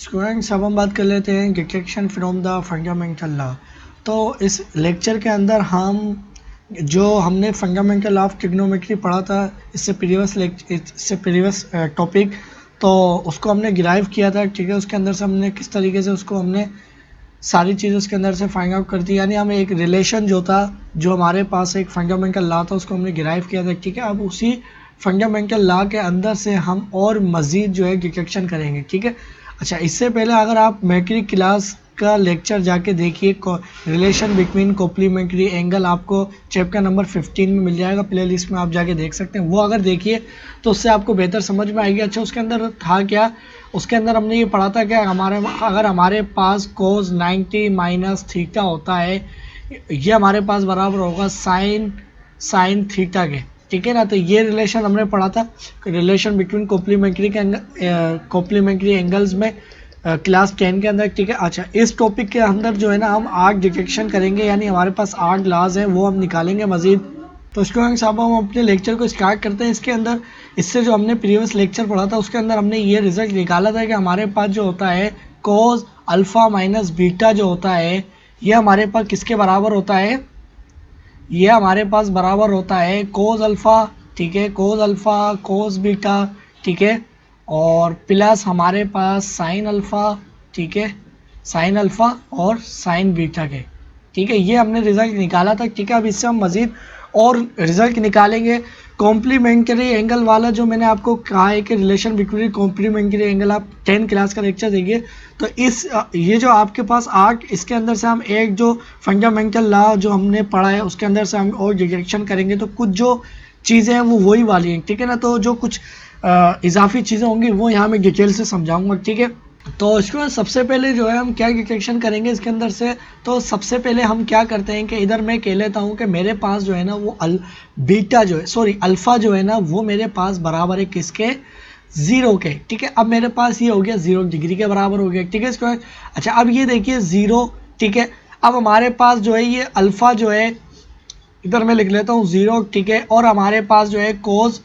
Students, अब हम बात कर लेते हैं detection from the fundamental law. तो इस लेक्चर के अंदर हम जो हमने फंडामेंटल लॉ ऑफ ट्रिग्नोमेट्री पढ़ा था इससे प्रीवियस टॉपिक, तो उसको हमने डिराइव किया था। ठीक है, उसके अंदर से हमने किस तरीके से उसको हमने सारी चीज़ उसके अंदर से फाइंड आउट कर दी, यानी हमें एक रिलेशन जो था, जो हमारे पास एक फंडामेंटल लॉ था, उसको हमने डिराइव किया था। ठीक है, अब उसी फंडामेंटल लॉ के अंदर से हम और मज़ीद जो है डिटेक्शन करेंगे। ठीक है, अच्छा, इससे पहले अगर आप मैक्री क्लास का लेक्चर जाके देखिए, रिलेशन बिटवीन कॉम्प्लीमेंट्री एंगल, आपको चैप्टर नंबर 15 में मिल जाएगा, प्लेलिस्ट में आप जाके देख सकते हैं। वो अगर देखिए तो उससे आपको बेहतर समझ में आएगी। अच्छा, उसके अंदर था क्या, उसके अंदर हमने ये पढ़ा था कि अगर हमारे पास कोस 90 माइनस थीटा होता है, ये हमारे पास बराबर होगा साइन थीटा के। ठीक है ना, तो ये रिलेशन हमने पढ़ा था, रिलेशन बिटवीन कॉम्प्लीमेंट्री एंगल्स में क्लास 10 के अंदर। ठीक है, अच्छा, इस टॉपिक के अंदर जो है ना हम आर्क डिटेक्शन करेंगे, यानी हमारे पास आर्क लॉज हैं वो हम निकालेंगे मजीद। तो स्टूडेंट्स, साहब हम अपने लेक्चर को स्टार्ट करते हैं। इसके अंदर इससे जो हमने प्रीवियस लेक्चर पढ़ा था उसके अंदर हमने ये रिजल्ट निकाला था कि हमारे पास जो होता है कोस अल्फ़ा माइनस बीटा जो होता है, ये हमारे पास किसके बराबर होता है, ये हमारे पास बराबर होता है कोस अल्फ़ा। ठीक है, कोस अल्फ़ा कोस बीटा। ठीक है, और प्लस हमारे पास साइन अल्फ़ा। ठीक है, साइन अल्फ़ा और साइन बीटा के। ठीक है, ये हमने रिजल्ट निकाला था। ठीक है, अब इससे हम मज़ीद और रिजल्ट निकालेंगे। कॉम्प्लीमेंट्री एंगल वाला जो मैंने आपको कहा है कि रिलेशन बिटवीन कॉम्प्लीमेंट्री एंगल, आप 10 क्लास का लेक्चर देखिए। तो ये जो आपके पास आर्क, इसके अंदर से हम एक जो फंडामेंटल लॉ जो हमने पढ़ा है उसके अंदर से हम और डिटेक्शन करेंगे, तो कुछ जो चीज़ें हैं वो वही वाली हैं। ठीक है ना, तो जो कुछ इजाफी चीज़ें होंगी वो यहाँ मैं डिटेल से समझाऊंगा। ठीक है, तो इसके बाद सबसे पहले जो है हम क्या डिटेक्शन करेंगे इसके अंदर से। तो सबसे पहले हम क्या करते हैं कि इधर मैं कह लेता हूँ कि मेरे पास जो है ना वो बीटा जो है, सॉरी अल्फ़ा जो है ना, वो मेरे पास बराबर है किसके, जीरो के। ठीक है, अब मेरे पास ये हो गया 0 डिग्री के बराबर हो गया। ठीक है, इसको अच्छा, अब ये देखिए 0। ठीक है, अब हमारे पास जो है ये अल्फ़ा जो है, इधर मैं लिख लेता हूँ 0। ठीक है, और हमारे पास जो है कोस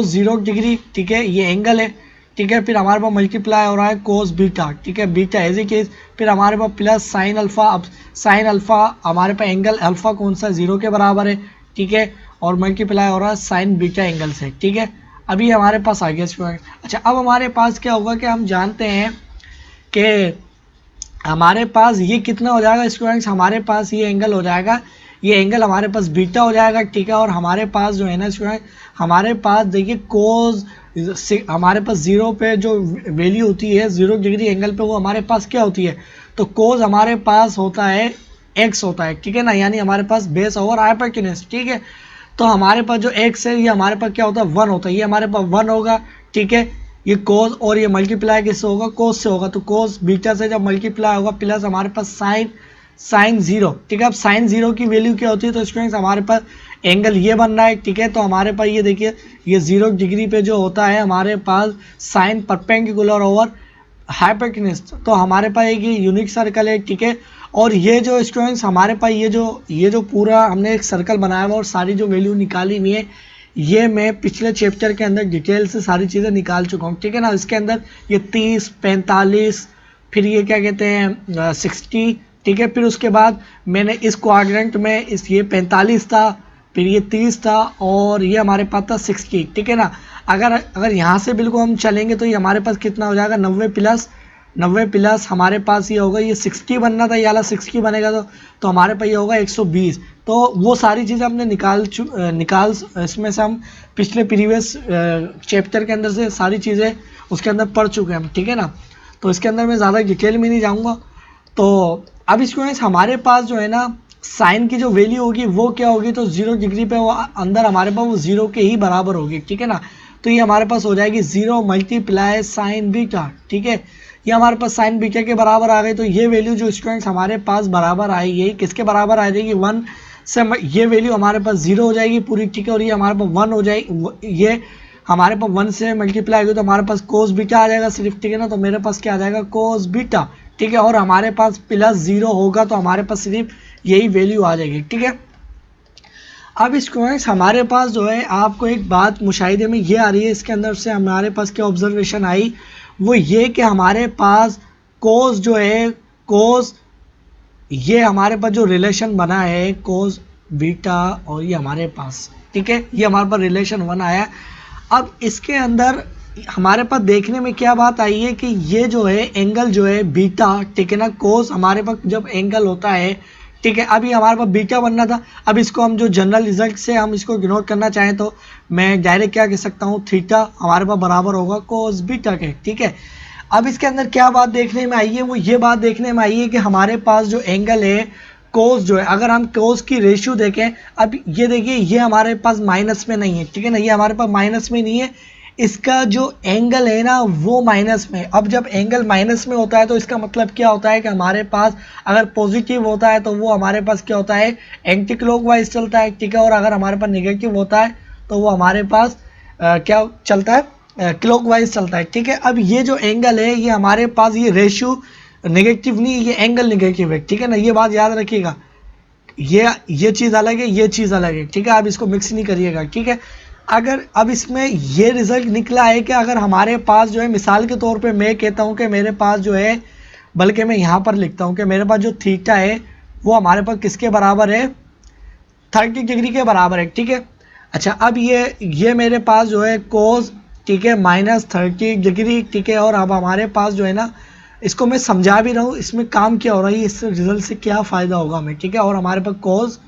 0 डिग्री। ठीक है, ये एंगल है। ठीक है, फिर हमारे पास मल्टीप्लाई हो रहा है कोस बीटा। ठीक है, बीटा एज इट इज, फिर हमारे पास प्लस साइन अल्फ़ा। अब साइन अल्फ़ा हमारे पास एंगल अल्फ़ा कौन सा, 0 के बराबर है। ठीक है, और मल्टीप्लाई हो रहा है साइन बीटा एंगल से। ठीक है, अभी हमारे पास आ गया स्टूडेंट। अच्छा, अब हमारे पास क्या होगा कि हम जानते हैं कि हमारे पास ये कितना हो जाएगा स्टूडेंट्स, हमारे पास ये एंगल हो जाएगा, ये एंगल हमारे पास बीटा हो जाएगा। ठीक है, और हमारे पास जो है ना स्टूडेंट, हमारे पास देखिए कोस, हमारे पास 0 पे जो वैल्यू होती है 0 डिग्री एंगल पे, वो हमारे पास क्या होती है, तो कोस हमारे पास होता है x होता है। ठीक है ना, यानी हमारे पास बेस ओवर हाइपोटेन्यूज। ठीक है, तो हमारे पास जो x है ये हमारे पास क्या होता है, 1 होता है, ये हमारे पास 1 होगा। ठीक है, ये कोस और ये मल्टीप्लाई किससे होगा, कोस से होगा, तो कोस बीटा से जब मल्टीप्लाई होगा प्लस हमारे पास साइन 0। ठीक है, अब साइन 0 की वैल्यू क्या होती है, तो स्टूडेंट्स हमारे पास एंगल ये बन रहा है। ठीक है, तो हमारे पास ये देखिए ये 0 डिग्री पे जो होता है हमारे पास साइन परपेंडिकुलर ओवर हाइपोटेन्यूज, तो हमारे पास एक यूनिक सर्कल है। ठीक है, और ये जो स्टूडेंट्स हमारे पास ये जो पूरा हमने एक सर्कल बनाया हुआ और सारी जो वैल्यू निकाली हुई है, ये मैं पिछले चैप्टर के अंदर डिटेल से सारी चीज़ें निकाल चुका हूँ। ठीक है ना, इसके अंदर ये 30, 45, फिर ये क्या कहते हैं 60। ठीक है, फिर उसके बाद मैंने इस क्वाड्रेंट में ये 45 था, फिर ये 30 था, और ये हमारे पास था 60। ठीक है ना, अगर यहाँ से बिल्कुल हम चलेंगे तो ये हमारे पास कितना हो जाएगा, 90 प्लस हमारे पास ये होगा, ये 60 बनना था, ये वाला 60 बनेगा, तो हमारे पास ये होगा 120। तो वो सारी चीज़ें हमने निकाल इसमें से हम पिछले प्रीवियस चैप्टर के अंदर से सारी चीज़ें उसके अंदर पढ़ चुके हैं हम। ठीक है ना, तो इसके अंदर मैं ज़्यादा डिटेल में नहीं जाऊँगा। तो अब इसको हमारे पास जो है ना साइन की जो वैल्यू होगी वो क्या होगी, तो 0 डिग्री पे वो अंदर हमारे पास वो 0 के ही बराबर होगी। ठीक है ना, तो ये हमारे पास हो जाएगी 0 मल्टीप्लाई साइन बीटा। ठीक है, ये हमारे पास साइन बीटा के बराबर आ गई। तो ये वैल्यू जो स्टूडेंट्स हमारे पास बराबर आएगी, किसके बराबर आ जाएगी, 1 से ये वैल्यू हमारे पास 0 हो जाएगी पूरी। ठीक है, और ये हमारे पास 1 हो जाएगी, ये हमारे पास 1 से मल्टीप्लाई होगी तो हमारे पास कोस बीटा आ जाएगा सिर्फ। ठीक है ना, तो मेरे पास क्या आ जाएगा, कोस बीटा। ठीक है, और हमारे पास प्लस 0 होगा तो हमारे पास सिर्फ यही वैल्यू आ जाएगी। ठीक है, अब स्टूडेंट्स हमारे पास जो है आपको एक बात मुशाहिदे में ये आ रही है, इसके अंदर से हमारे पास क्या ऑब्जर्वेशन आई, वो ये कि हमारे पास कोस जो है, कोस, ये हमारे पास जो रिलेशन बना है कोस बीटा, और ये हमारे पास, ठीक है, ये हमारे पास रिलेशन बना है। अब इसके अंदर हमारे पास देखने में क्या बात आई है कि ये जो है एंगल जो है बीटा, ठीक है ना, कोस हमारे पास जब एंगल होता है, ठीक है, अभी हमारे पास बीटा बनना था। अब इसको हम जो जनरल रिजल्ट से हम इसको इग्नोर करना चाहें तो मैं डायरेक्ट क्या कह सकता हूँ, थीटा हमारे पास बराबर होगा कोस बीटा के, ठीक है। अब इसके अंदर क्या बात देखने में आई है, वो ये बात देखने में आई है कि हमारे पास जो एंगल है कोस जो है, अगर हम कोस की रेशियो देखें, अब ये देखिए ये हमारे पास माइनस में नहीं है, ठीक है ना, ये हमारे पास माइनस में नहीं है, इसका जो एंगल है ना वो माइनस में। अब जब एंगल माइनस में होता है तो इसका मतलब क्या होता है कि हमारे पास अगर पॉजिटिव होता है तो वो हमारे पास क्या होता है, एंटी क्लॉकवाइज चलता है, ठीक है, और अगर हमारे पास नेगेटिव होता है तो वो हमारे पास क्या चलता है, क्लॉकवाइज चलता है, ठीक है। अब ये जो एंगल है ये हमारे पास ये रेशियो नेगेटिव नहीं, ये एंगल नेगेटिव है, ठीक है ना, ये बात याद रखिएगा। ये चीज़ अलग है, ये चीज़ अलग है, ठीक है, आप इसको मिक्स नहीं करिएगा, ठीक है। अगर अब इसमें ये रिजल्ट निकला है कि अगर हमारे पास जो है, मिसाल के तौर पे मैं कहता हूँ कि मेरे पास जो है, बल्कि मैं यहाँ पर लिखता हूँ कि मेरे पास जो थीटा है वो हमारे पास किसके बराबर है, 30 डिग्री के बराबर है, ठीक है। अच्छा, अब ये मेरे पास जो है कोस, ठीक है, -30 डिग्री, ठीक है, और अब हमारे पास जो है ना, इसको मैं समझा भी रहा हूँ इसमें काम क्या हो रहा है, इस रिजल्ट से क्या फ़ायदा होगा हमें, ठीक है, और हमारे पास कोस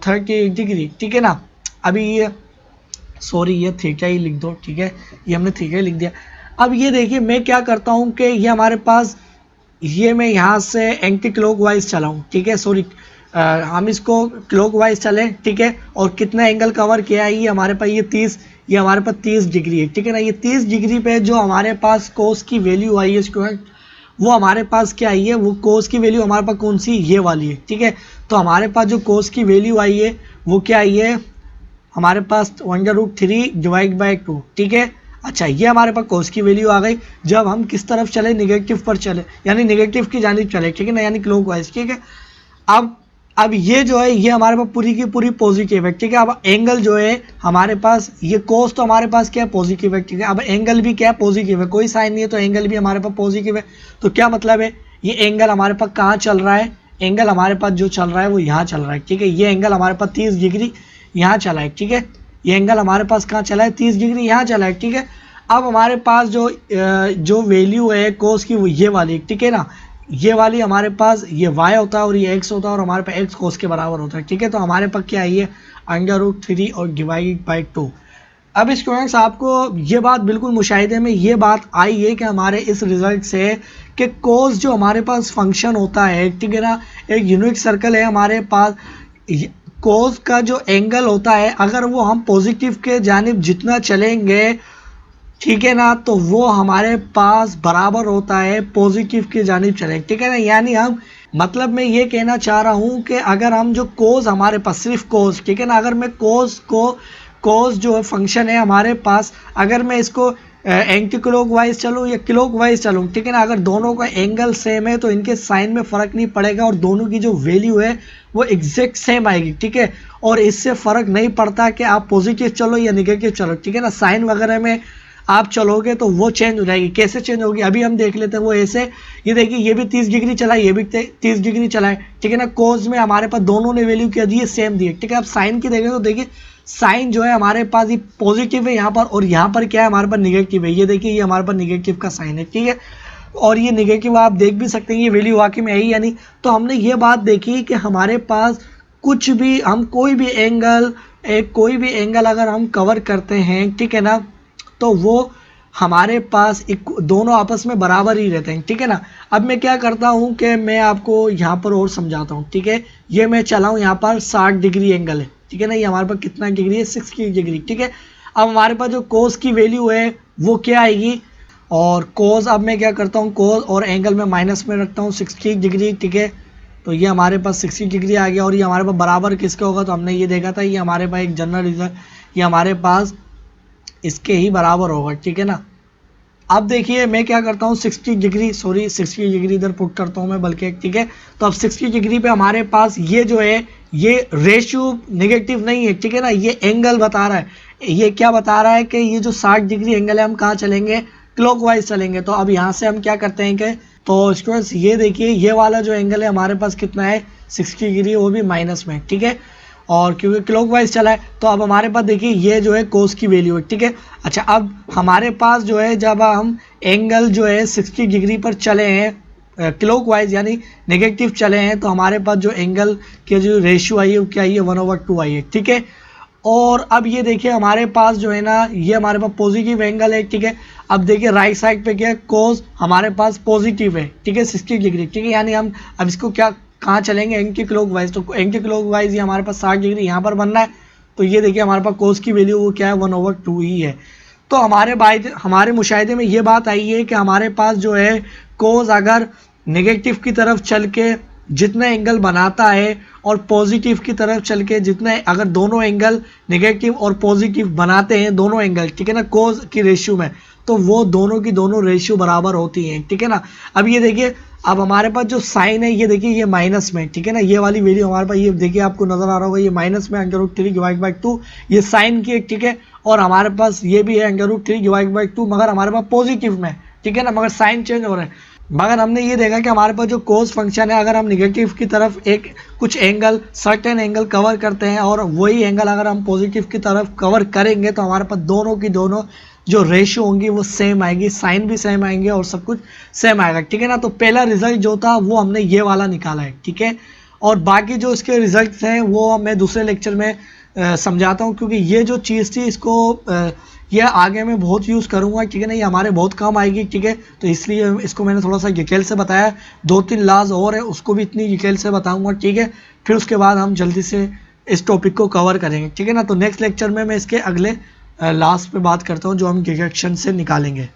30 डिग्री, ठीक है ना। अभी ये सॉरी ये थीटा ही लिख दो, ठीक है, ये हमने थीटा ही लिख दिया। अब ये देखिए मैं क्या करता हूँ कि ये हमारे पास, ये मैं यहाँ से एंटी क्लॉकवाइज चलाऊँ, ठीक है, सॉरी हम इसको क्लॉकवाइज चलें, ठीक है, और कितना एंगल कवर किया है, ये हमारे पास ये 30, ये हमारे पास 30 डिग्री है, ठीक है ना। ये 30 डिग्री पे जो हमारे पास कोस की वैल्यू आई है स्टूडेंट, वो हमारे पास क्या आई है, वो कोस की वैल्यू हमारे पास कौन सी, ये वाली है, ठीक है। तो हमारे पास जो कोस की वैल्यू आई है वो क्या आई है, हमारे पास 1/√3 डिवाइड बाई 2, ठीक है। अच्छा, ये हमारे पास कोस की वैल्यू आ गई जब हम किस तरफ चले, नेगेटिव पर चले, यानी नेगेटिव की जानिब चले, ठीक है ना, यानी क्लॉकवाइज, ठीक है। अब ये जो है ये हमारे पास पूरी की पूरी पॉजिटिव है, ठीक है। अब एंगल जो है हमारे पास, ये कोस तो हमारे पास क्या है, पॉजिटिव है, ठीक है। अब एंगल भी क्या है, पॉजिटिव है, कोई साइन नहीं है तो एंगल भी हमारे पास पॉजिटिव है। तो क्या मतलब है, ये एंगल हमारे पास कहाँ चल रहा है, एंगल हमारे पास जो चल रहा है वो यहाँ चल रहा है, ठीक है। ये एंगल हमारे पास 30 डिग्री यहाँ चला है, ठीक है। ये एंगल हमारे पास कहाँ चला है, 30 डिग्री यहाँ चला है, ठीक है। अब हमारे पास जो वैल्यू है कोस की वो ये वाली, ठीक है ना, ये वाली हमारे पास ये y होता है और ये x होता है, और हमारे पास x कोस के बराबर होता है, ठीक है। तो हमारे पास क्या आई है, √3 और डिवाइड बाई 2। अब स्टूडेंट्स आपको ये बात बिल्कुल मुशाहिदे में ये बात आई है कि हमारे इस रिजल्ट से कि कोस जो हमारे पास फंक्शन होता है, ठीक है ना, एक यूनिट सर्कल है हमारे पास, कोस का जो एंगल होता है अगर वो हम पॉजिटिव के जानिब जितना चलेंगे, ठीक है ना, तो वो हमारे पास बराबर होता है पॉजिटिव की जानिब चले, ठीक है ना। यानी हम, मतलब मैं ये कहना चाह रहा हूँ कि अगर हम जो कोस हमारे पास सिर्फ कोस, ठीक है ना, अगर मैं कोस जो फंक्शन है हमारे पास, अगर मैं इसको एंटी क्लॉकवाइज चलूँ या क्लॉकवाइज चलूँ, ठीक है ना, अगर दोनों का एंगल सेम है तो इनके साइन में फ़र्क नहीं पड़ेगा और दोनों की जो वैल्यू है वो एग्जैक्ट सेम आएगी, ठीक है। और इससे फ़र्क नहीं पड़ता कि आप पॉजिटिव चलो या निगेटिव चलो, ठीक है ना, साइन वगैरह में आप चलोगे तो वो चेंज हो जाएगी। कैसे चेंज होगी अभी हम देख लेते हैं वो ऐसे, ये देखिए ये भी 30 डिग्री चला है, ये भी 30 डिग्री चला है, ठीक है ना। कोस में हमारे पास दोनों ने वैल्यू क्या दी है, सेम दी है, ठीक है। अब साइन की देखें तो देखिए साइन जो है हमारे पास ये पॉजिटिव है यहाँ पर, और यहाँ पर क्या है हमारे पास निगेटिव है, ये देखिए ये हमारे पास निगेटिव का साइन है, ठीक है। और ये निगेटिव आप देख भी सकते हैं, ये वैल्यू वाकई में है यानी। तो हमने ये बात देखी कि हमारे पास कुछ भी, हम कोई भी एंगल अगर हम कवर करते हैं, ठीक है ना, तो वो हमारे पास दोनों आपस में बराबर ही रहते हैं, ठीक है ना। अब मैं क्या करता हूँ कि मैं आपको यहाँ पर और समझाता हूँ, ठीक है। ये मैं चलाऊँ यहाँ पर 60 डिग्री एंगल है, ठीक है ना, ये हमारे पास कितना डिग्री है, 60 डिग्री, ठीक है। अब हमारे पास जो कोस की वैल्यू है वो क्या आएगी, और कोस, अब मैं क्या करता हूँ, कोस और एंगल में माइनस में रखता हूँ 60 डिग्री, ठीक है। तो ये हमारे पास 60 डिग्री आ गया, और ये हमारे पास बराबर किसका होगा, तो हमने ये देखा था, ये हमारे पास एक जनरल रिजल्ट, ये हमारे पास इसके ही बराबर होगा, ठीक है ना। अब देखिए मैं क्या करता हूँ 60 डिग्री इधर पुट करता हूँ मैं बल्कि, ठीक है। तो अब 60 डिग्री पे हमारे पास ये जो है ये रेशियो नेगेटिव नहीं है, ठीक है ना, ये एंगल बता रहा है, ये क्या बता रहा है कि ये जो 60 डिग्री एंगल है हम कहाँ चलेंगे, क्लॉकवाइज चलेंगे। तो अब यहाँ से हम क्या करते हैं कि तो स्टूडेंट्स ये देखिए ये वाला जो एंगल है हमारे पास कितना है 60 डिग्री, वो भी माइनस में, ठीक है। और क्योंकि क्लॉकवाइज चला है तो अब हमारे पास देखिए ये जो है कोस की वैल्यू है, ठीक है। अच्छा अब हमारे पास जो है जब हम एंगल जो है 60 डिग्री पर चले हैं क्लॉकवाइज यानी नेगेटिव चले हैं, तो हमारे पास जो एंगल के जो रेशियो आई है वो क्या आई है 1/2 आई है, ठीक है। और अब ये देखिए हमारे पास जो है ना ये हमारे पास पॉजिटिव एंगल है, ठीक है। अब देखिए राइट साइड पे क्या है कोस हमारे पास पॉजिटिव है, ठीक है 60 डिग्री, ठीक है। यानी हम अब इसको क्या कहाँ चलेंगे एंटी क्लॉकवाइज, तो एंटी क्लॉकवाइज ये हमारे पास 60 डिग्री यहाँ पर बनना है। तो ये देखिए हमारे पास कोस की वैल्यू वो क्या है 1/2 ही है। तो हमारे मुशाहिदे में ये बात आई है कि हमारे पास जो है कोस अगर नेगेटिव की तरफ चल के जितना एंगल बनाता है और पॉजिटिव की तरफ चल के जितना, अगर दोनों एंगल नेगेटिव और पॉजिटिव बनाते हैं दोनों एंगल, ठीक है ना, कोस की रेशियो में, तो वो दोनों की दोनों रेशियो बराबर होती हैं, ठीक है ना। अब ये देखिए अब हमारे पास जो साइन है ये देखिए ये माइनस में, ठीक है ना, ये वाली वैल्यू हमारे पास ये देखिए आपको नजर आ रहा होगा ये माइनस में √3/2 ये साइन की, ठीक है। और हमारे पास ये भी है √3/2 मगर हमारे पास पॉजिटिव में, ठीक है ना, मगर साइन चेंज हो रहा है। मगर हमने ये देखा कि हमारे पास जो कोस फंक्शन है अगर हम निगेटिव की तरफ एक कुछ एंगल सर्टेन एंगल कवर करते हैं और वही एंगल अगर हम पॉजिटिव की तरफ कवर करेंगे तो हमारे पास दोनों की दोनों जो रेशियो होंगी वो सेम आएगी, साइन भी सेम आएंगे और सब कुछ सेम आएगा, ठीक है ना। तो पहला रिजल्ट जो था वो हमने ये वाला निकाला है, ठीक है। और बाकी जो इसके रिजल्ट हैं वो मैं दूसरे लेक्चर में समझाता हूँ, क्योंकि ये जो चीज़ थी इसको ये आगे मैं बहुत यूज़ करूँगा, ठीक है ना, ये हमारे बहुत काम आएगी, ठीक है। तो इसलिए इसको मैंने थोड़ा सा डिटेल से बताया, 2-3 लाज और है उसको भी इतनी डिटेल से बताऊँगा, ठीक है। फिर उसके बाद हम जल्दी से इस टॉपिक को कवर करेंगे, ठीक है ना। तो नेक्स्ट लेक्चर में मैं इसके अगले लास्ट पे बात करता हूँ जो हम डिडक्शन से निकालेंगे।